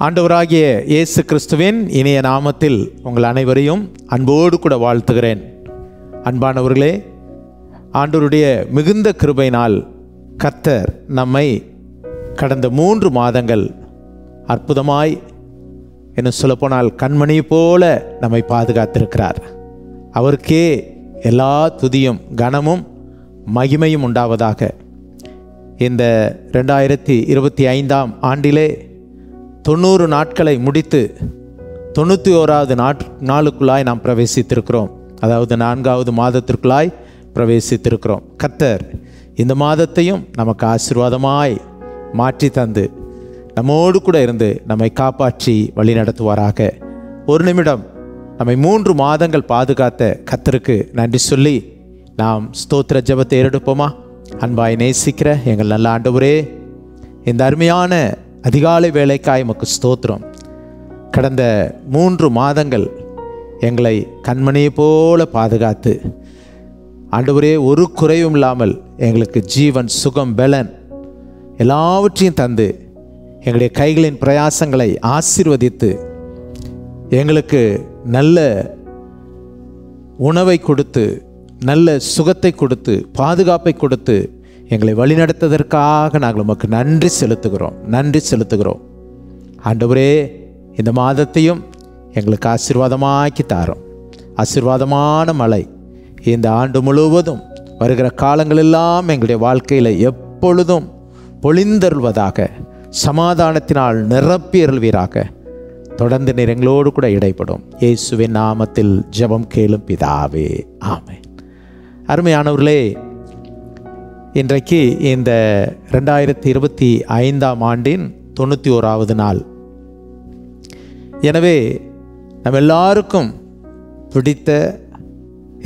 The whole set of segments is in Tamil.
ஆண்டவராகிய இயேசு கிறிஸ்துவின் இனிய நாமத்தில் உங்கள் அனைவரையும் அன்போடு கூட வாழ்த்துகிறேன். அன்பானவர்களே, ஆண்டவருடைய மிகுந்த கிருபையினால் கர்த்தர் நம்மை கடந்த 3 மாதங்கள் அற்புதமாய், என்ன சொல்லப்போனால் கண்மணி போல நம்மை பாதுகாத்திருக்கிறார். அவருக்கே எல்லா துதியும் கனமும் மகிமையும் உண்டாவதாக. இந்த 2025ஆம் ஆண்டிலே 90 நாட்களை முடித்து 91வது நாளுக்குள்ளாய் நாம் பிரவேசித்திருக்கிறோம். அதாவது 4வது மாதத்திற்குள்ளாய் பிரவேசித்திருக்கிறோம். கர்த்தர் இந்த மாதத்தையும் நமக்கு ஆசீர்வாதமாய் மாற்றி தந்து நம்மோடு கூட இருந்து நம்மை காப்பாற்றி வழி நடத்துவாராக. ஒரு நிமிடம் நம்மை 3 மாதங்கள் பாதுகாத்த கர்த்தருக்கு நன்றி சொல்லி நாம் ஸ்தோத்திர ஜெபத்தை ஏறெடுப்போமா? அன்பாய் நேசிக்கிற எங்கள் நல்ல ஆண்டவரே, இந்த அருமையான அதிகாலை வேளைக்காய் உமக்கு ஸ்தோத்திரம். கடந்த 3 மாதங்கள் எங்களை கண்மணியை போல பாதுகாத்து ஆண்டவரே, ஒரு குறையும் இல்லாமல் எங்களுக்கு ஜீவன், சுகம், பலன் எல்லாவற்றையும் தந்து எங்களுடைய கைகளின் பிரயாசங்களை ஆசீர்வதித்து எங்களுக்கு நல்ல உணவை கொடுத்து, நல்ல சுகத்தை கொடுத்து, பாதுகாப்பை கொடுத்து எங்களை வழிநடத்துவதற்காக நாங்கள் உமக்கு நன்றி செலுத்துகிறோம். ஆண்டவரே, இந்த மாதத்தையும் எங்களுக்கு ஆசீர்வாதமாக்கி தாரோம். ஆசீர்வாதமான மழை இந்த ஆண்டு முழுவதும் வருகிற காலங்களெல்லாம் எங்களுடைய வாழ்க்கையில் எப்பொழுதும் பொழிந்தருள்வதாக, சமாதானத்தினால் நிரப்பியருள்வீராக. தொடர்ந்து நீர் எங்களோடு கூட இடைப்படும். இயேசுவின் நாமத்தில் ஜெபம் கேளும் பிதாவே, ஆமென். அருமையானவர்களே, இன்றைக்கு இந்த 2025ஆம் ஆண்டின் 91வது நாள். எனவே நம்ம எல்லாருக்கும் பிடித்த,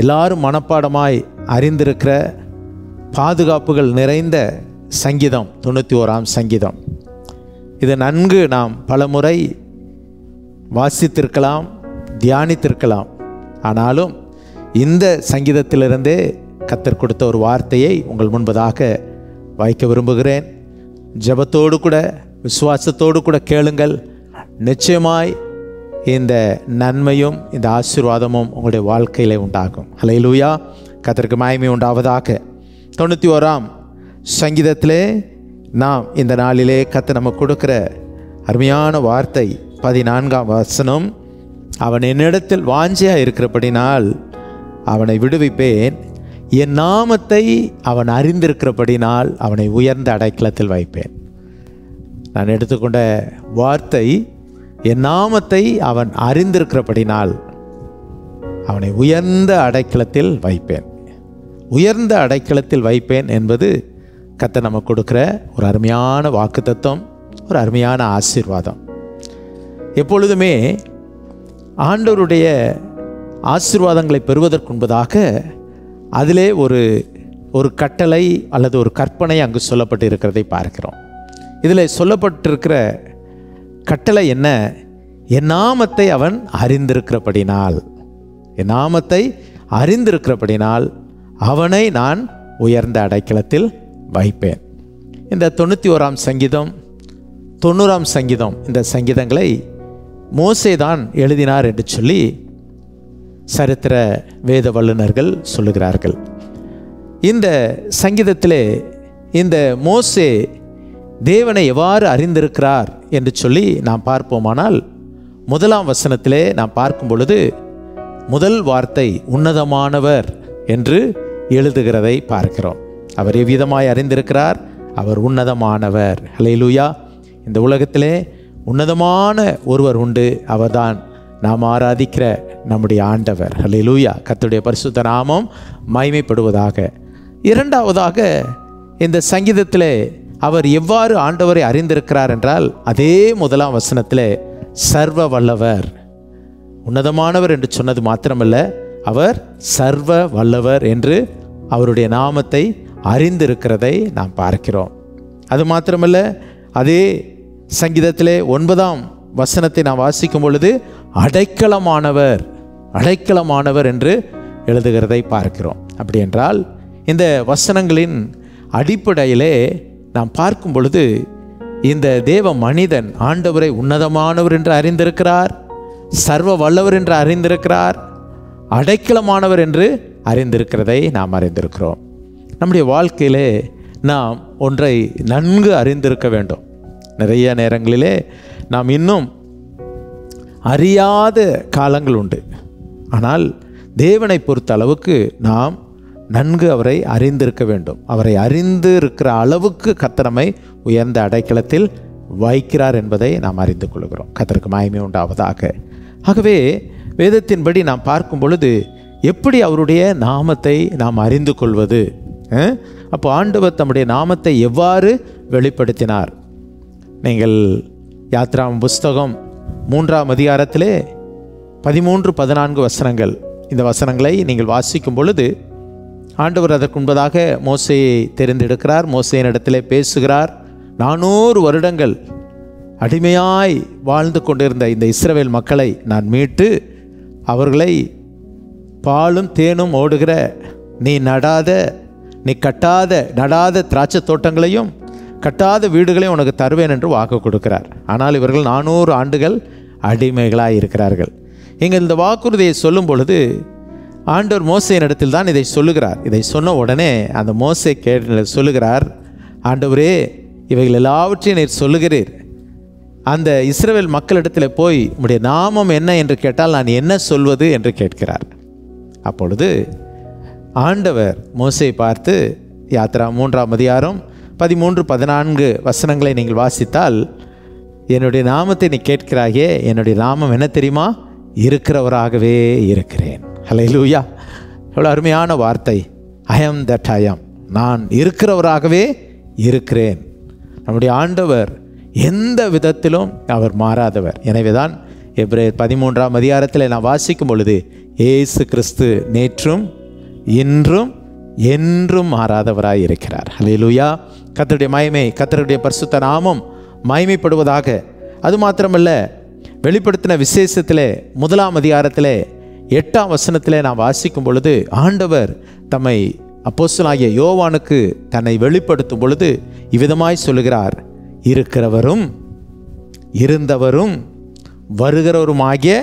எல்லாரும் மனப்பாடமாய் அறிந்திருக்கிற பாதுகாப்புகள் நிறைந்த சங்கீதம் 91ஆம் சங்கீதம். இது நன்கு நாம் பலமுறை வாசித்திருக்கலாம், தியானித்திருக்கலாம். ஆனாலும் இந்த சங்கீதத்திலிருந்தே கர்த்தர் கொடுத்த ஒரு வார்த்தையை உங்கள் முன்பதாக வைக்க விரும்புகிறேன். ஜெபத்தோடு கூட, விசுவாசத்தோடு கூட கேளுங்கள். நிச்சயமாய் இந்த நன்மையும் இந்த ஆசீர்வாதமும் உங்களுடைய வாழ்க்கையிலே உண்டாகும். ஹல்லேலூயா, கர்த்தருக்கு மகிமை உண்டாவதாக. 91ஆம் சங்கீதத்திலே நாம் இந்த நாளிலே கர்த்தர் நமக்கு கொடுக்கிற அருமையான வார்த்தை 14ஆம் வசனம். அவன் என்னிடத்தில் வாஞ்சையாக இருக்கிறபடினால் அவனை விடுவிப்பேன், என் நாமத்தை அவன் அறிந்திருக்கிறபடினால் அவனை உயர்ந்த அடைக்கலத்தில் வைப்பேன். நான் எடுத்துக்கொண்ட வார்த்தை, என் நாமத்தை அவன் அறிந்திருக்கிறபடினால் அவனை உயர்ந்த அடைக்கலத்தில் வைப்பேன். உயர்ந்த அடைக்கலத்தில் வைப்பேன் என்பது கர்த்தர் நமக்கு கொடுக்கிற ஒரு அருமையான வாக்குத்தத்தம், ஒரு அருமையான ஆசீர்வாதம். எப்பொழுதுமே ஆண்டவருடைய ஆசீர்வாதங்களை பெறுவதற்கு முன்பதாக அதிலே ஒரு கட்டளை அல்லது ஒரு கற்பனை அங்கு சொல்லப்பட்டு இருக்கிறதை பார்க்கிறோம். இதில் சொல்லப்பட்டிருக்கிற கட்டளை என்ன? என் நாமத்தை அவன் அறிந்திருக்கிறபடினால், என் நாமத்தை அறிந்திருக்கிறபடினால் அவனை நான் உயர்ந்த அடைக்கலத்தில் வைப்பேன். இந்த 91ஆம் சங்கீதம், 90ஆம் சங்கீதம், இந்த சங்கீதங்களை மோசே தான் எழுதினார் என்று சொல்லி சரித்திர வேத வல்லுநர்கள் சொல்லுகிறார்கள். இந்த சங்கீதத்திலே இந்த மோசே தேவனை எவ்வாறு அறிந்திருக்கிறார் என்று சொல்லி நாம் பார்ப்போமானால், 1ஆம் வசனத்திலே நாம் பார்க்கும் பொழுது முதல் வார்த்தை உன்னதமானவர் என்று எழுதுகிறதை பார்க்கிறோம். அவர் எவ்விதமாய் அறிந்திருக்கிறார்? அவர் உன்னதமானவர். ஹல்லேலூயா. இந்த உலகத்திலே உன்னதமான ஒருவர் உண்டு, அவர்தான் நாம் ஆராதிக்கிற நம்முடைய ஆண்டவர். ஹல்லேலூயா. கர்த்தருடைய பரிசுத்த நாமம் மகிமைப்படுவதாக. இரண்டாவதாக இந்த சங்கீதத்திலே அவர் எவ்வாறு ஆண்டவரை அறிந்திருக்கிறார் என்றால், அதே 1ஆம் வசனத்திலே சர்வ வல்லவர், உன்னதமானவர் என்று சொன்னது மாத்திரமல்ல, அவர் சர்வ வல்லவர் என்று அவருடைய நாமத்தை அறிந்திருக்கிறதை நாம் பார்க்கிறோம். அது மாத்திரமல்ல, அதே சங்கீதத்திலே 9ஆம் வசனத்தை நாம் வாசிக்கும் பொழுது அடைக்கலமானவர் என்று எழுதுகிறதை பார்க்கிறோம். அப்படி என்றால் இந்த வசனங்களின் அடிப்படையிலே நாம் பார்க்கும் பொழுது இந்த தேவ மனிதன் ஆண்டவரை உன்னதமானவர் என்று அறிந்திருக்கிறார், சர்வ வல்லவர் என்று அறிந்திருக்கிறார், அடைக்கலமானவர் என்று அறிந்திருக்கிறதை நாம் அறிந்திருக்கிறோம். நம்முடைய வாழ்க்கையிலே நாம் ஒன்றை நன்கு அறிந்திருக்க வேண்டும். நிறைய நேரங்களிலே நாம் இன்னும் அறியாத காலங்கள் உண்டு. ஆனால் தேவனை பொறுத்த அளவுக்கு நாம் நன்கு அவரை அறிந்திருக்க வேண்டும். அவரை அறிந்து இருக்கிற அளவுக்கு கர்த்தர் நம்மை உயர்ந்த அடைக்கலத்தில் வைக்கிறார் என்பதை நாம் அறிந்து கொள்கிறோம். கர்த்தருக்கு மகிமை உண்டாவதாக. ஆகவே வேதத்தின்படி நாம் பார்க்கும் பொழுது எப்படி அவருடைய நாமத்தை நாம் அறிந்து கொள்வது? அப்போ ஆண்டவர் தம்முடைய நாமத்தை எவ்வாறு வெளிப்படுத்தினார்? நீங்கள் யாத்ராம் புஸ்தகம் 3ஆம் அதிகாரத்திலே 13-14 வசனங்கள், இந்த வசனங்களை நீங்கள் வாசிக்கும் பொழுது ஆண்டவர் அதற்கு முன்பதாக மோசேயை தெரிந்தெடுக்கிறார். மோசேயின் இடத்திலே பேசுகிறார். 400 வருடங்கள் அடிமையாய் வாழ்ந்து கொண்டிருந்த இந்த இஸ்ரவேல் மக்களை நான் மீட்டு அவர்களை பாலும் தேனும் ஓடுகிற நீ நடாத திராட்சை தோட்டங்களையும் கட்டாத வீடுகளையும் உனக்கு தருவேன் என்று வாக்கு கொடுக்கிறார். ஆனால் இவர்கள் 400 ஆண்டுகள் அடிமைகளாய் இருக்கிறார்கள். இங்கே இந்த வாக்குறுதியை சொல்லும் பொழுது ஆண்டவர் மோசேயின் இடத்தில் தான் இதை சொல்லுகிறார். இதை சொன்ன உடனே அந்த மோசே சொல்லுகிறார், ஆண்டவரே இவைகள் எல்லாவற்றையும் நீர் சொல்லுகிறீர், அந்த இஸ்ரவேல் மக்களிடத்தில் போய் உம்முடைய நாமம் என்ன என்று கேட்டால் நான் என்ன சொல்வது என்று கேட்கிறார். அப்பொழுது ஆண்டவர் மோசேயை பார்த்து யாத்ரா 3ஆம் அதிகாரம் 13-14 வசனங்களை நீங்கள் வாசித்தால், என்னுடைய நாமத்தை நீ கேட்கிறாயே, என்னுடைய நாமம் என்ன தெரியுமா? இருக்கிறவராகவே இருக்கிறேன். ஹல்லேலூயா! எவ்வளோ அருமையான வார்த்தை. ஐ ஆம் தட் ஐ ஆம். நான் இருக்கிறவராகவே இருக்கிறேன். நம்முடைய ஆண்டவர் எந்த விதத்திலும் அவர் மாறாதவர். எனவே தான் எபிரேயர் 13ஆம் அதிகாரத்தில் நான் வாசிக்கும் பொழுது இயேசு கிறிஸ்து நேற்றும் இன்றும் என்றும் மாறாதவராய் இருக்கிறார். ஹல்லேலூயா! கர்த்தருடைய மகிமை, கர்த்தருடைய பரிசுத்த நாமம் மகிமைப்படுவதாக. அது மாத்திரமல்ல, வெளிப்படுத்தின விசேஷத்திலே 1ஆம் அதிகாரத்திலே 8ஆம் வசனத்திலே நாம் வாசிக்கும் பொழுது ஆண்டவர் தம்மை அப்போஸ்தலனாகிய யோவானுக்கு தன்னை வெளிப்படுத்தும் பொழுது இவ்விதமாய் சொல்லுகிறார், இருக்கிறவரும் இருந்தவரும் வருகிறவருமாகிய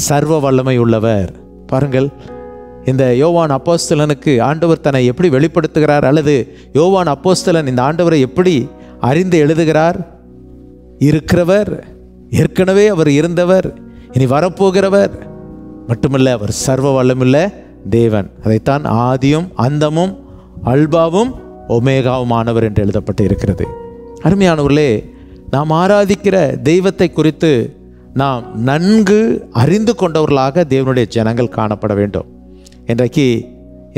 சர்வ வல்லமை உள்ளவர். பாருங்கள், இந்த யோவான் அப்போஸ்தலனுக்கு ஆண்டவர் தன்னை எப்படி வெளிப்படுத்துகிறார், அல்லது யோவான் அப்போஸ்தலன் இந்த ஆண்டவரை எப்படி அறிந்து எழுதுகிறார்? இருக்கிறவர், ஏற்கனவே அவர் இருந்தவர், இனி வரப்போகிறவர், மட்டுமல்ல அவர் சர்வ வல்லமுள்ள தேவன். அதைத்தான் ஆதியும் அந்தமும் அல்பாவும் ஒமேகாவுமானவர் என்று எழுதப்பட்டு இருக்கிறது. அருமையானவர்களே, நாம் ஆராதிக்கிற தெய்வத்தை குறித்து நாம் நன்கு அறிந்து கொண்டவர்களாக தேவனுடைய ஜனங்கள் காணப்பட வேண்டும். இன்றைக்கு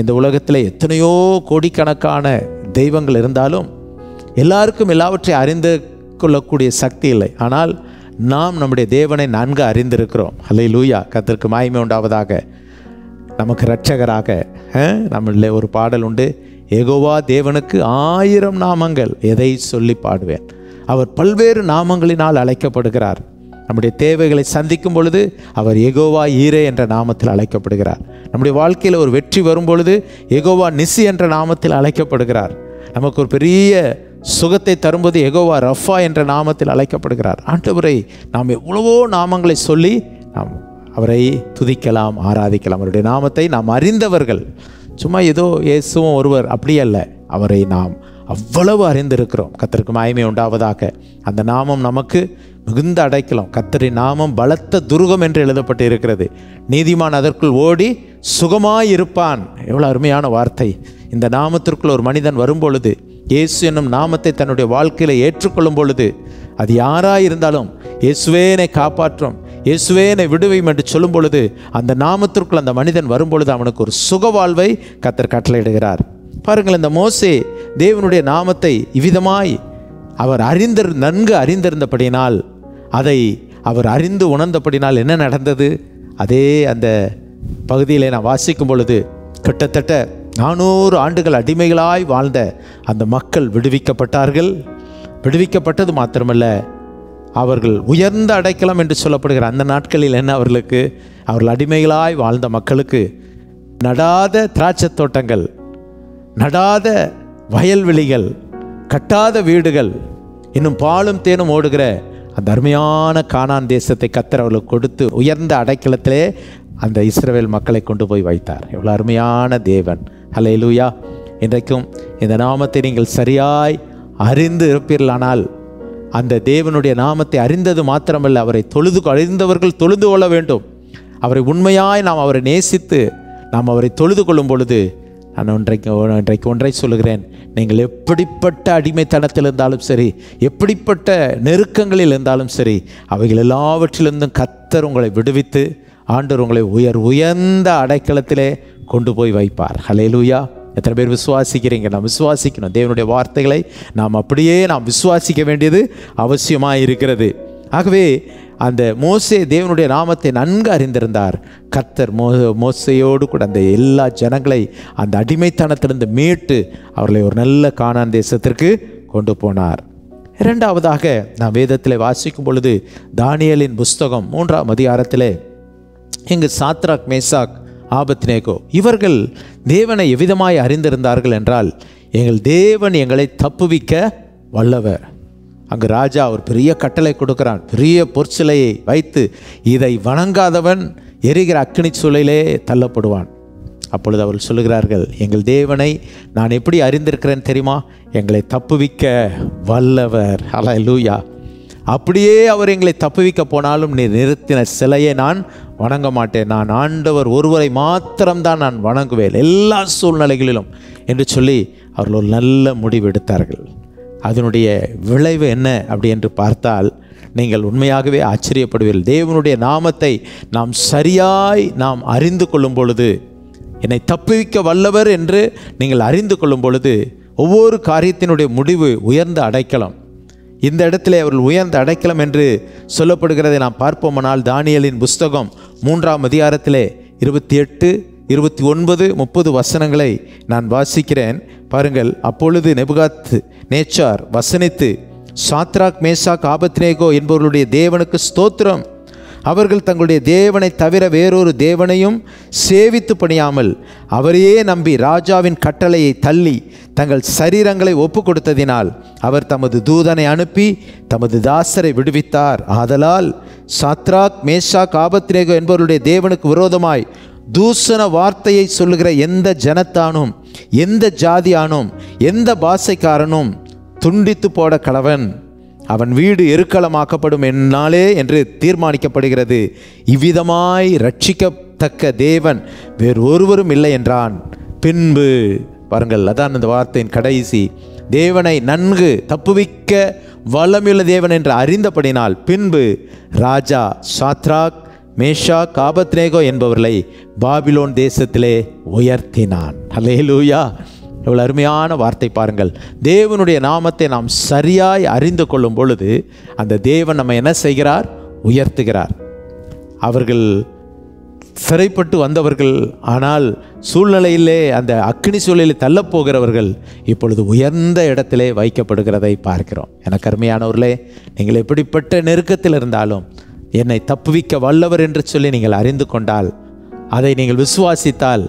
இந்த உலகத்தில் எத்தனையோ கோடிக்கணக்கான தெய்வங்கள் இருந்தாலும் எல்லாருக்கும் எல்லாவற்றையும் அறிந்து கொள்ளக்கூடிய சக்தி இல்லை. ஆனால் நாம் நம்முடைய தேவனை நன்கு அறிந்திருக்கிறோம். ஹல்லேலூயா! கர்த்தருக்கு மகிமை உண்டாவதாக. நமக்கு இரட்சகராக நம்மள ஒரு பாடல் உண்டு, யெகோவா தேவனுக்கு 1000 நாமங்கள், எதை சொல்லி பாடுவேன். அவர் பல்வேறு நாமங்களினால் அழைக்கப்படுகிறார். நம்முடைய தேவைகளை சந்திக்கும் பொழுது அவர் யெகோவா ஈரே என்ற நாமத்தில் அழைக்கப்படுகிறார். நம்முடைய வாழ்க்கையில் ஒரு வெற்றி வரும் பொழுது யெகோவா நிசி என்ற நாமத்தில் அழைக்கப்படுகிறார். நமக்கு ஒரு பெரிய சுகத்தை தரும்போது யெகோவா ரஃபா என்ற நாமத்தில் அழைக்கப்படுகிறார். ஆண்டவரை நாம் எவ்வளவோ நாமங்களை சொல்லி நாம் அவரை துதிக்கலாம், ஆராதிக்கலாம். அவருடைய நாமத்தை நாம் அறிந்தவர்கள். சும்மா ஏதோ இயேசுவும் ஒருவர் அப்படி அல்ல, அவரை நாம் அவ்வளவு அறிந்திருக்கிறோம். கர்த்தருக்கு மகிமை உண்டாவதாக. அந்த நாமம் நமக்கு மிகுந்த அடைக்கலாம். கர்த்தரின் நாமம் பலத்த துருகம் என்று எழுதப்பட்டு இருக்கிறது. நீதிமான் அதற்குள் ஓடி சுகமாயிருப்பான். எவ்வளோ அருமையான வார்த்தை. இந்த நாமத்திற்குள் ஒரு மனிதன் வரும்பொழுது, இயேசு என்னும் நாமத்தை தன்னுடைய வாழ்க்கையில் ஏற்றுக்கொள்ளும் பொழுது, அது யாராக இருந்தாலும் இயேசுவே என்னை காப்பாற்றும், இயேசுவே என்னை விடுவையும் என்று சொல்லும் பொழுது, அந்த நாமத்திற்குள் அந்த மனிதன் வரும்பொழுது அவனுக்கு ஒரு சுக வாழ்வை கர்த்தர் கட்டளையிடுகிறார். பாருங்கள், இந்த மோசே தேவனுடைய நாமத்தை இவ்விதமாய் அவர் நன்கு அறிந்திருந்தபடினால், அதை அவர் அறிந்து உணர்ந்தபடினால் என்ன நடந்தது? அதே அந்த பகுதியில் நான் வாசிக்கும் பொழுது கிட்டத்தட்ட 400 ஆண்டுகள் அடிமைகளாய் வாழ்ந்த அந்த மக்கள் விடுவிக்கப்பட்டார்கள். விடுவிக்கப்பட்டது மாத்திரமல்ல, அவர்கள் உயர்ந்த அடைக்கலம் என்று சொல்லப்படுகிற அந்த நாட்களில் என்ன அவர்கள் அடிமைகளாய் வாழ்ந்த மக்களுக்கு நடாத திராட்சை தோட்டங்கள், நடாத வயல்வெளிகள், கட்டாத வீடுகள், இன்னும் பாலும் தேனும் ஓடுகிற அந்த அருமையான கானான் தேசத்தை கர்த்தர் அவர்களுக்கு கொடுத்து உயர்ந்த அடைக்கலத்திலே அந்த இஸ்ரவேல் மக்களை கொண்டு போய் வைத்தார். எவ்வளோ அருமையான தேவன். ஹல்லேலூயா. இன்றைக்கும் இந்த நாமத்தை நீங்கள் சரியாய் அறிந்து இருப்பீர்களானால், அந்த தேவனுடைய நாமத்தை அறிந்தது மாத்திரமல்ல, அவரை அறிந்தவர்கள் தொழுது கொள்ள வேண்டும். அவரை உண்மையாய் நாம் அவரை நேசித்து நாம் அவரை தொழுது கொள்ளும் பொழுது, நான் இன்றைக்கு ஒன்றை சொல்லுகிறேன், நீங்கள் எப்படிப்பட்ட அடிமைத்தனத்தில் இருந்தாலும் சரி, எப்படிப்பட்ட நெருக்கங்களில் இருந்தாலும் சரி, அவைகள் எல்லாவற்றிலிருந்தும் கர்த்தர் உங்களை விடுவித்து ஆண்டவர் உங்களை உயர்ந்த அடைக்கலத்திலே கொண்டு போய் வைப்பார். ஹல்லேலூயா. எத்தனை பேர் விசுவாசிக்கிறீங்க? நாம் விசுவாசிக்கணும். தேவனுடைய வார்த்தைகளை நாம் அப்படியே விசுவாசிக்க வேண்டியது அவசியமாக இருக்கிறது. ஆகவே அந்த மோசே தேவனுடைய நாமத்தை நன்கு அறிந்திருந்தார். கர்த்தர் மோசையோடு கூட அந்த எல்லா ஜனங்களை அந்த அடிமைத்தனத்திலிருந்து மீட்டு அவர்களை ஒரு நல்ல கானான் தேசத்திற்கு கொண்டு போனார். இரண்டாவதாக நாம் வேதத்தில் வாசிக்கும் பொழுது தானியேலின் புஸ்தகம் 3ஆம் அதிகாரத்திலே இங்கு சாத்ராக், மேசாக், ஆபத்நேகோ இவர்கள் தேவனை எவ்விதமாய் அறிந்திருந்தார்கள் என்றால், எங்கள் தேவன் எங்களை தப்புவிக்க வல்லவர். அங்கு ராஜா ஒரு பெரிய கட்டளை கொடுக்கிறான். பெரிய பொற்சிலையை வைத்து இதை வணங்காதவன் எரிகிற அக்கினி சூளையிலே தள்ளப்படுவான். அப்பொழுது அவர்கள் சொல்லுகிறார்கள், எங்கள் தேவனை நான் எப்படி அறிந்திருக்கிறேன் தெரியுமா? எங்களை தப்புவிக்க வல்லவர். ஹல்லேலூயா. அப்படியே அவர் எங்களை தப்புவிக்க போனாலும் நீ நிறுத்தின சிலையை நான் வணங்க மாட்டேன், நான் ஆண்டவர் ஒருவரை மாத்திரம்தான் நான் வணங்குவேன் எல்லா சூழ்நிலைகளிலும் என்று சொல்லி அவர்கள் ஒரு நல்ல முடிவு எடுத்தார்கள். அதனுடைய விளைவு என்ன அப்படி என்று பார்த்தால், நீங்கள் உண்மையாகவே ஆச்சரியப்படுவீர்கள். தேவனுடைய நாமத்தை நாம் சரியாய் அறிந்து கொள்ளும் பொழுது, என்னை தப்புவிக்க வல்லவர் என்று நீங்கள் அறிந்து கொள்ளும் பொழுது, ஒவ்வொரு காரியத்தினுடைய முடிவு உயர்ந்த அடைக்கலம். இந்த இடத்திலே அவர்கள் உயர்ந்த அடைக்கலம் என்று சொல்லப்படுகிறதை நாம் பார்ப்போமானால், தானியேலின் புஸ்தகம் 3ஆம் அதிகாரத்திலே 28, 29, 30 வசனங்களை நான் வாசிக்கிறேன். பாருங்கள். அப்பொழுது நேபுகாத் நேச்சார் வசனித்து, சாத்ராக், மேசாக், ஆபத்நேகோ என்பவர்களுடைய தேவனுக்கு ஸ்தோத்திரம், அவர்கள் தங்களுடைய தேவனை தவிர வேறொரு தேவனையும் சேவித்து பணியாமல் அவரையே நம்பி ராஜாவின் கட்டளையை தள்ளி தங்கள் சரீரங்களை ஒப்பு கொடுத்ததினால் அவர் தமது தூதனை அனுப்பி தமது தாசரை விடுவித்தார். ஆதலால் சாத்ராக், மேசாக், ஆபத்நேகோ என்பவருடைய தேவனுக்கு விரோதமாய் தூஷண வார்த்தையை சொல்லுகிற எந்த ஜனத்தானும், எந்த ஜாதியானும், எந்த பாஷைக்காரனும் துண்டித்து போட கடவன், அவன் வீடு எருக்களமாக்கப்படும் என்னாலே என்று தீர்மானிக்கப்படுகிறது. இவ்விதமாய் ரட்சிக்கத்தக்க தேவன் வேறு ஒருவரும் இல்லை என்றான். பின்பு பாருங்கள், அதான் இந்த வார்த்தையின் கடைசி. தேவனை நன்கு தப்புவிக்க வல்லமையுள்ள தேவன் என்று அறிந்தபடினால் பின்பு ராஜா சாத்ராக், மேஷாக், ஆபத்நேகோ என்பவர்களை பாபிலோன் தேசத்திலே உயர்த்தினான். ஹல்லேலூயா. எவ்வளோ அருமையான வார்த்தை பாருங்கள். தேவனுடைய நாமத்தை நாம் சரியாய் அறிந்து கொள்ளும் பொழுது அந்த தேவன் நம்ம என்ன செய்கிறார்? உயர்த்துகிறார். அவர்கள் சிறைப்பட்டு வந்தவர்கள், ஆனால் சூழ்நிலையிலே அந்த அக்கினி சூழலில் தள்ளப்போகிறவர்கள் இப்பொழுது உயர்ந்த இடத்திலே வைக்கப்படுகிறதை பார்க்கிறோம். எனக்கு அருமையானவர்களே, நீங்கள் எப்படிப்பட்ட நெருக்கத்தில் இருந்தாலும் என்னை தப்புவிக்க வல்லவர் என்று சொல்லி நீங்கள் அறிந்து கொண்டால், அதை நீங்கள் விசுவாசித்தால்,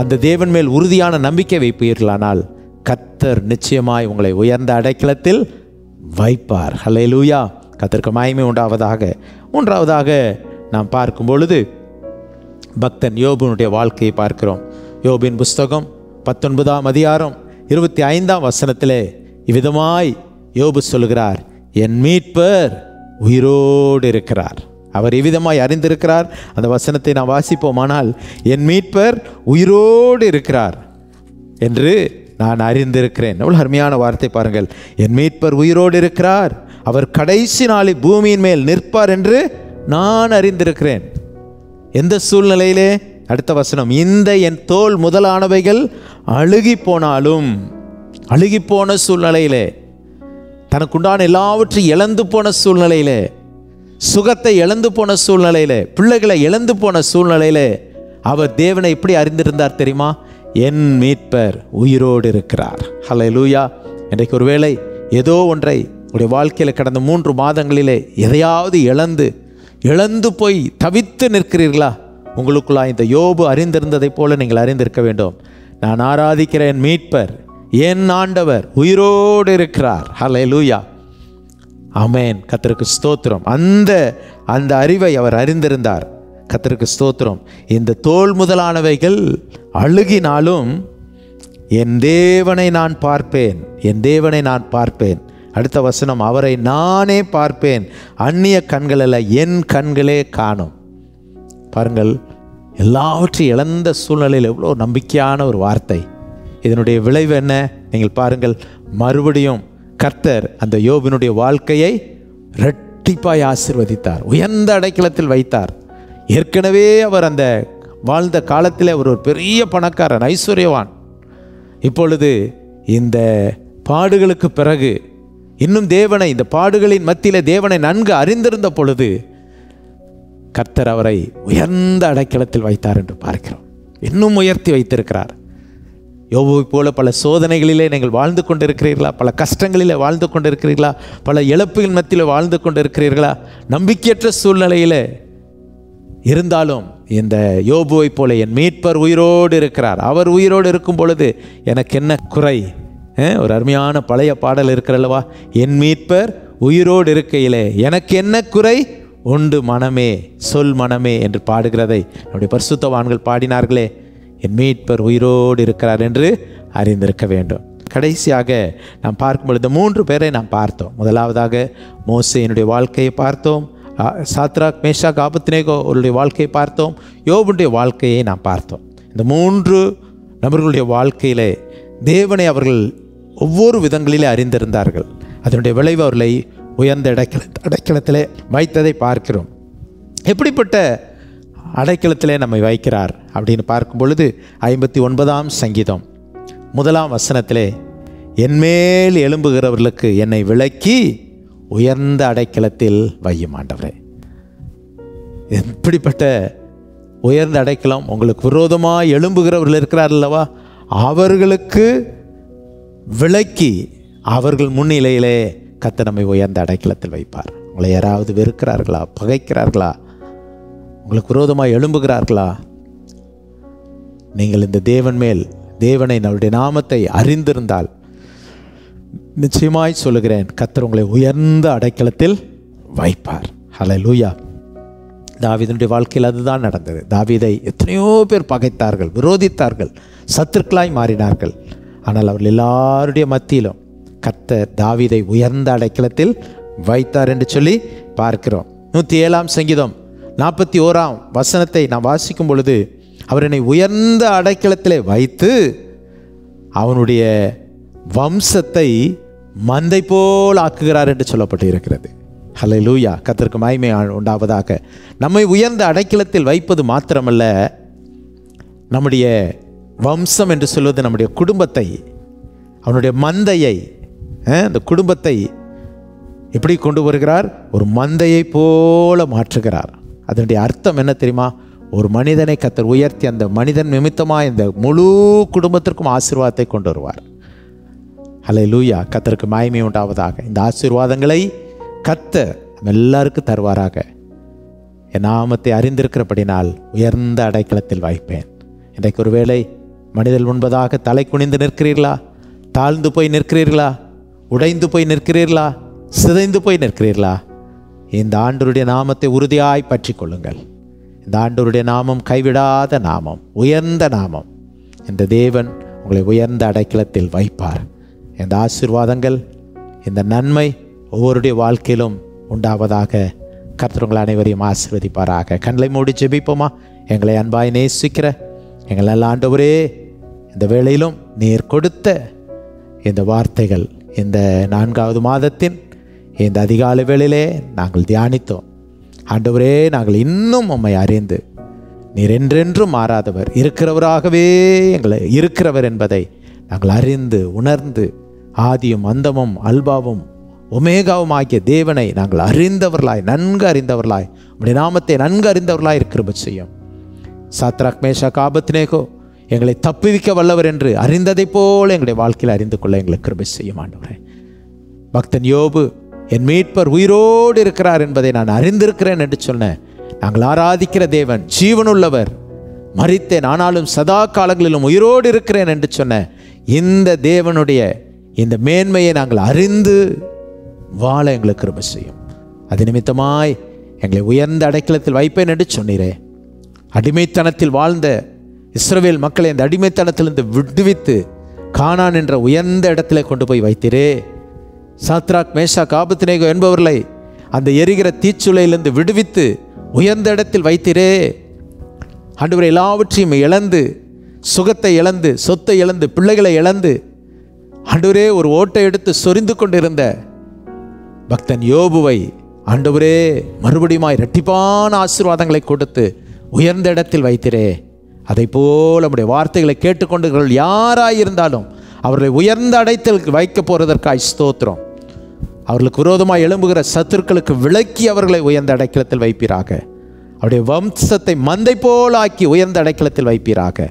அந்த தேவன் மேல் உறுதியான நம்பிக்கை வைப்பீர்களானால், கர்த்தர் நிச்சயமாய் உங்களை உயர்ந்த அடைக்கலத்தில் வைப்பார். ஹல்லேலூயா. கர்த்தருக்கு மகிமை உண்டாவதாக. மூன்றாவதாக நாம் பார்க்கும் பொழுது பக்தன் யோபுனுடைய வாழ்க்கையை பார்க்கிறோம். யோபின் புஸ்தகம் 19ஆம் அதிகாரம் 25ஆம் வசனத்திலே இவ்விதமாய் யோபு சொல்கிறார், என் மீட்பர் உயிரோடு இருக்கிறார். அவர் இவ்விதமாய் அறிந்திருக்கிறார். அந்த வசனத்தை நாம் வாசிப்போமானால், என் மீட்பர் உயிரோடு இருக்கிறார் என்று நான் அறிந்திருக்கிறேன். எவ்வளவு அருமையான வார்த்தை பாருங்கள். என் மீட்பர் உயிரோடு இருக்கிறார், அவர் கடைசி நாளில் பூமியின் மேல் நிற்பார் என்று நான் அறிந்திருக்கிறேன். எந்த சூழ்நிலையிலே? அடுத்த வசனம், இந்த என் தோல் முதலானவைகள் அழுகி போனாலும், அழுகி போன சூழ்நிலையிலே, தனக்குண்டான எல்லாவற்றையும் இழந்து போன சூழ்நிலையிலே, சுகத்தை இழந்து போன சூழ்நிலையிலே, பிள்ளைகளை இழந்து போன சூழ்நிலையிலே அவர் தேவனை எப்படி அறிந்திருந்தார் தெரியுமா? என் மீட்பர் உயிரோடு இருக்கிறார். ஹல்லேலூயா. இன்றைக்கு ஒருவேளை ஏதோ ஒன்றை உடைய வாழ்க்கையில் கடந்த 3 மாதங்களிலே எதையாவது இழந்து போய் தவித்து நிற்கிறீர்களா? உங்களுக்குள்ளா இந்த யோபு அறிந்திருந்ததை போல நீங்கள் அறிந்திருக்க வேண்டும். நான் ஆராதிக்கிற என் மீட்பர், என் ஆண்டவர் உயிரோடு இருக்கிறார். ஹல்லேலூயா. ஆமென். கர்த்தருக்கு ஸ்தோத்திரம். அந்த அறிவை அவர் அறிந்திருந்தார். கர்த்தருக்கு ஸ்தோத்திரம். இந்த தோல் முதலானவைகள் அழுகினாலும் என் தேவனை நான் பார்ப்பேன், என் தேவனை நான் பார்ப்பேன். அடுத்த வசனம், அவரை நானே பார்ப்பேன், அந்நிய கண்கள் அல்ல, என் கண்களே காணும். பாருங்கள், எல்லாவற்றையும் இழந்த சூழ்நிலையில் எவ்வளோ நம்பிக்கையான ஒரு வார்த்தை. இதனுடைய விளைவு என்ன? நீங்கள் பாருங்கள், மறுபடியும் கர்த்தர் அந்த யோபினுடைய வாழ்க்கையை இரட்டிப்பாய் ஆசீர்வதித்தார், உயர்ந்த அடைக்கலத்தில் வைத்தார். ஏற்கனவே அவர் அந்த வாழ்ந்த காலத்தில் அவர் ஒரு பெரிய பணக்காரன், ஐஸ்வர்யவான். இப்பொழுது இந்த பாடுகளுக்கு பிறகு இன்னும் தேவனை, இந்த பாடுகளின் மத்தியில் தேவனை நன்கு அறிந்திருந்த பொழுது கர்த்தர் அவரை உயர்ந்த அடைக்கலத்தில் வைத்தார் என்று பார்க்கிறோம். இன்னும் உயர்த்தி வைத்திருக்கிறார். யோபுவை போல பல சோதனைகளிலே நீங்கள் வாழ்ந்து கொண்டிருக்கிறீர்களா? பல கஷ்டங்களிலே வாழ்ந்து கொண்டிருக்கிறீர்களா? பல இழப்புகள் மத்தியில் வாழ்ந்து கொண்டிருக்கிறீர்களா? நம்பிக்கையற்ற சூழ்நிலையில் இருந்தாலும் இந்த யோபுவை போல என் மீட்பர் உயிரோடு இருக்கிறார். அவர் உயிரோடு இருக்கும் பொழுது எனக்கு என்ன குறை? ஒரு அருமையான பழைய பாடல் இருக்கிறல்லவா, என் மீட்பர் உயிரோடு இருக்கையிலே எனக்கு என்ன குறை உண்டு மனமே, சொல் மனமே என்று பாடுகிறதை நம்முடைய பரிசுத்தவான்கள் பாடினார்களே. என் மீட்பர் உயிரோடு இருக்கிறார் என்று அறிந்திருக்க வேண்டும். கடைசியாக நாம் பார்க்கும் பொழுது 3 பேரை நாம் பார்த்தோம். முதலாவதாக மோசேயினுடைய வாழ்க்கையை பார்த்தோம், சாத்ராக் மேஷாக் ஆபத்நேகோ அவருடைய வாழ்க்கையை பார்த்தோம், யோபுடைய வாழ்க்கையை நாம் பார்த்தோம். இந்த 3 நபர்களுடைய வாழ்க்கையிலே தேவனை அவர்கள் ஒவ்வொரு விதங்களிலே அறிந்திருந்தார்கள். அதனுடைய விளைவு அவர்களை உயர்ந்த அடைக்கலத்திலே வைத்ததை பார்க்கிறோம். எப்படிப்பட்ட அடைக்கலத்திலே நம்மை வைக்கிறார் அப்படின்னு பார்க்கும் பொழுது 59ஆம் சங்கீதம் 1ஆம் வசனத்திலே, என்மேல் எழும்புகிறவர்களுக்கு என்னை விலக்கி உயர்ந்த அடைக்கலத்தில் வையும் ஆண்டவரே. எப்படிப்பட்ட உயர்ந்த அடைக்கலம்! உங்களுக்கு விரோதமாக எழும்புகிறவர்கள் இருக்கிறார் அல்லவா, அவர்களுக்கு விலக்கி அவர்கள் முன்னிலையிலே கர்த்தர் நம்மை உயர்ந்த அடைக்கலத்தில் வைப்பார். உங்களை யாராவது வெறுக்கிறார்களா, பகைக்கிறார்களா, உங்களுக்கு விரோதமாக எழும்புகிறார்களா? நீங்கள் இந்த தேவனை நம்முடைய நாமத்தை அறிந்திருந்தால் நிச்சயமாய் சொல்லுகிறேன், கர்த்தர் உங்களை உயர்ந்த அடைக்கலத்தில் வைப்பார். ஹல்லேலூயா. தாவீதுடைய வாழ்க்கையில் அதுதான் நடந்தது. தாவீதை எத்தனையோ பேர் பகைத்தார்கள், விரோதித்தார்கள், சத்துருக்களாய் மாறினார்கள். ஆனால் அவர்கள் எல்லாருடைய மத்தியிலும் கர்த்தர் தாவீதை உயர்ந்த அடைக்கலத்தில் வைத்தார் என்று சொல்லி பார்க்கிறோம். 107ஆம் சங்கீதம் 41ஆம் வசனத்தை நாம் வாசிக்கும் பொழுது, அவர் என்னை உயர்ந்த அடைக்கலத்திலே வைத்து அவனுடைய வம்சத்தை மந்தை போல் ஆக்குகிறார் என்று சொல்லப்பட்டு இருக்கிறது. ஹல்லேலூயா. கர்த்தருக்கு மகிமை உண்டாவதாக. நம்மை உயர்ந்த அடைக்கலத்தில் வைப்பது மாத்திரமல்ல, நம்முடைய வம்சம் என்று சொல்வது நம்முடைய குடும்பத்தை, அவனுடைய மந்தையை, அந்த குடும்பத்தை எப்படி கொண்டு வருகிறார்? ஒரு மந்தையை போல மாற்றுகிறார். அதனுடைய அர்த்தம் என்ன தெரியுமா? ஒரு மனிதனை கர்த்தர் உயர்த்தி அந்த மனிதன் நிமித்தமாக இந்த முழு குடும்பத்திற்கும் ஆசீர்வாதத்தை கொண்டு வருவார். ஹல்லேலூயா. கர்த்தருக்கு மகிமை உண்டாவதாக. இந்த ஆசீர்வாதங்களை கர்த்தர் நம்ம எல்லாருக்கும் தருவாராக. என் நாமத்தை அறிந்திருக்கிறபடினால் உயர்ந்த அடைக்கலத்தில் வைப்பேன். இன்றைக்கு ஒரு வேளை மனிதர்கள் முன்பதாக தலை குனிந்து நிற்கிறீர்களா? தாழ்ந்து போய் நிற்கிறீர்களா? உடைந்து போய் நிற்கிறீர்களா? சிதைந்து போய் நிற்கிறீர்களா? இந்த ஆண்டவருடைய நாமத்தை உறுதியாய் பற்றி கொள்ளுங்கள். இந்த ஆண்டவருடைய நாமம் கைவிடாத நாமம், உயர்ந்த நாமம். இந்த தேவன் உங்களை உயர்ந்த அடைக்கலத்தில் வைப்பார். இந்த ஆசீர்வாதங்கள், இந்த நன்மை ஒவ்வொருடைய வாழ்க்கையிலும் உண்டாவதாக. கர்த்தர் உங்கள் அனைவரையும் ஆசீர்வதிப்பாராக. கண்களை மூடி ஜெபிப்போமா? எங்களை அன்பாய் நேசிக்கிற எங்கள் நல்ல ஆண்டவரே, இந்த வேளையிலும் நீர் கொடுத்த இந்த வார்த்தைகள், இந்த 4வது மாதத்தின் இந்த அதிகாலை வேளையிலே நாங்கள் தியானித்தோம். ஆண்டவரே, நாங்கள் இன்னும் உம்மை அறிந்து நீர் என்றென்றும் மாறாதவர், இருக்கிறவராகவே எங்களை இருக்கிறவர் என்பதை நாங்கள் அறிந்து உணர்ந்து, ஆதியும் அந்தமும் அல்பாவும் ஒமேகாவும் ஆகிய தேவனை நாங்கள் அறிந்தவர்களாய், நன்கு அறிந்தவர்களாய், உம்முடைய நாமத்தை நன்கு அறிந்தவர்களாய் கிருபை செய்யும். சாத்ராக் மேஷாக் ஆபத்நேகோ எங்களை தப்புவிக்க வல்லவர் என்று அறிந்ததை போல எங்களுடைய வாழ்க்கையில் அறிந்து கொள்ள எங்களுக்கு கிருபை செய்யும் ஆண்டவரே. பக்தன் யோபு, என் மீட்பர் உயிரோடு இருக்கிறார் என்பதை நான் அறிந்திருக்கிறேன் என்று சொன்ன நாங்கள் ஆராதிக்கிற தேவன் ஜீவனுள்ளவர், மரித்தேன் ஆனாலும் சதா காலங்களிலும் உயிரோடு இருக்கிறேன் என்று சொன்ன இந்த தேவனுடைய இந்த மேன்மையை நாங்கள் அறிந்து வாழ எங்களுக்கு கிருபை செய்யும். அது நிமித்தமாய் எங்களை உயர்ந்த அடைக்கலத்தில் வைப்பேன் என்று சொன்னீரே. அடிமைத்தனத்தில் வாழ்ந்த இஸ்ரவேல் மக்களை அந்த அடிமைத்தனத்திலிருந்து விடுவித்து கானான் என்ற உயர்ந்த இடத்துல கொண்டு போய் வைத்தீரே. சாத்ராக், மேஷாக், ஆபேத்நேகோ என்பவர்களை அந்த எரிகிற தீச்சுளையிலிருந்து விடுவித்து உயர்ந்த இடத்தில் வைத்தீரே. ஆண்டவரே, எல்லாவற்றையும் இழந்து, சுகத்தை இழந்து, சொத்தை இழந்து, பிள்ளைகளை இழந்து, ஆண்டவரே ஒரு ஓட்டை எடுத்து சொரிந்து கொண்டிருந்த பக்தன் யோபுவை ஆண்டவரே மறுபடியும் இரட்டிப்பான ஆசீர்வாதங்களை கொடுத்து உயர்ந்த இடத்தில் வைத்திரே. அதை போல் நம்முடைய வார்த்தைகளை கேட்டுக்கொண்டு யாராயிருந்தாலும் அவர்களை உயர்ந்த அடைத்தல் வைக்க போறதற்காய் ஸ்தோத்திரம். அவர்களுக்கு விரோதமாக எழும்புகிற சத்துருக்களுக்கு விலக்கி அவர்களை உயர்ந்த அடைக்கலத்தில் வைப்பீராக. அவருடைய வம்சத்தை மந்தை போல் ஆக்கி உயர்ந்த அடைக்கலத்தில் வைப்பீராக.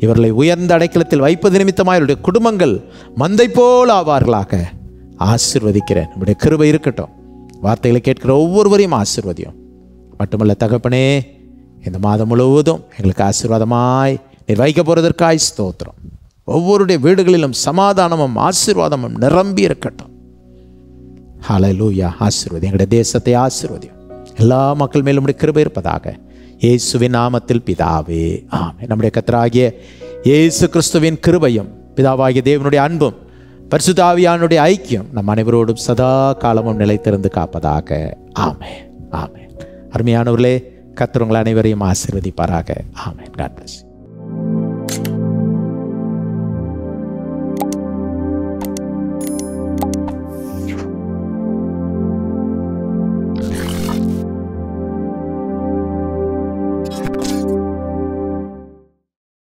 இவர்களை உயர்ந்த அடைக்கலத்தில் வைப்பது நிமித்தமாக இவருடைய குடும்பங்கள் மந்தை போல் ஆவார்களாக. ஆசீர்வதிக்கிறேன். நம்முடைய கிருபை இருக்கட்டும். வார்த்தைகளை கேட்கிற ஒவ்வொருவரையும் ஆசீர்வதியும். மட்டுமல்ல தகப்பனே, இந்த மாதம் முழுவதும் எங்களுக்கு ஆசீர்வாதமாய் நீர் வைக்க போகிறதற்காய் ஸ்தோத்திரம். ஒவ்வொருடைய வீடுகளிலும் சமாதானமும் ஆசீர்வாதமும் நிரம்பி இருக்கட்டும். ஹல்லேலூயா. ஆசீர்வதி. எங்களுடைய தேசத்தை ஆசீர்வதியும். எல்லா மக்கள் மேலும் உம்முடைய கிருபை இருப்பதாக. இயேசுவின் நாமத்தில் பிதாவே, ஆமென். நம்முடைய கர்த்தராகிய இயேசு கிறிஸ்துவின் கிருபையும் பிதாவாகிய தேவனுடைய அன்பும் பரிசுத்த ஆவியானுடைய ஐக்கியம் நம் அனைவரோடும் சதா காலமும் நிலைத்திருந்து காப்பதாக. ஆமென், ஆமென். அருமையானவர்களே, கர்த்தர் உங்கள் அனைவரையும் ஆசீர்வதிப்பாராக. ஆமென். God bless you.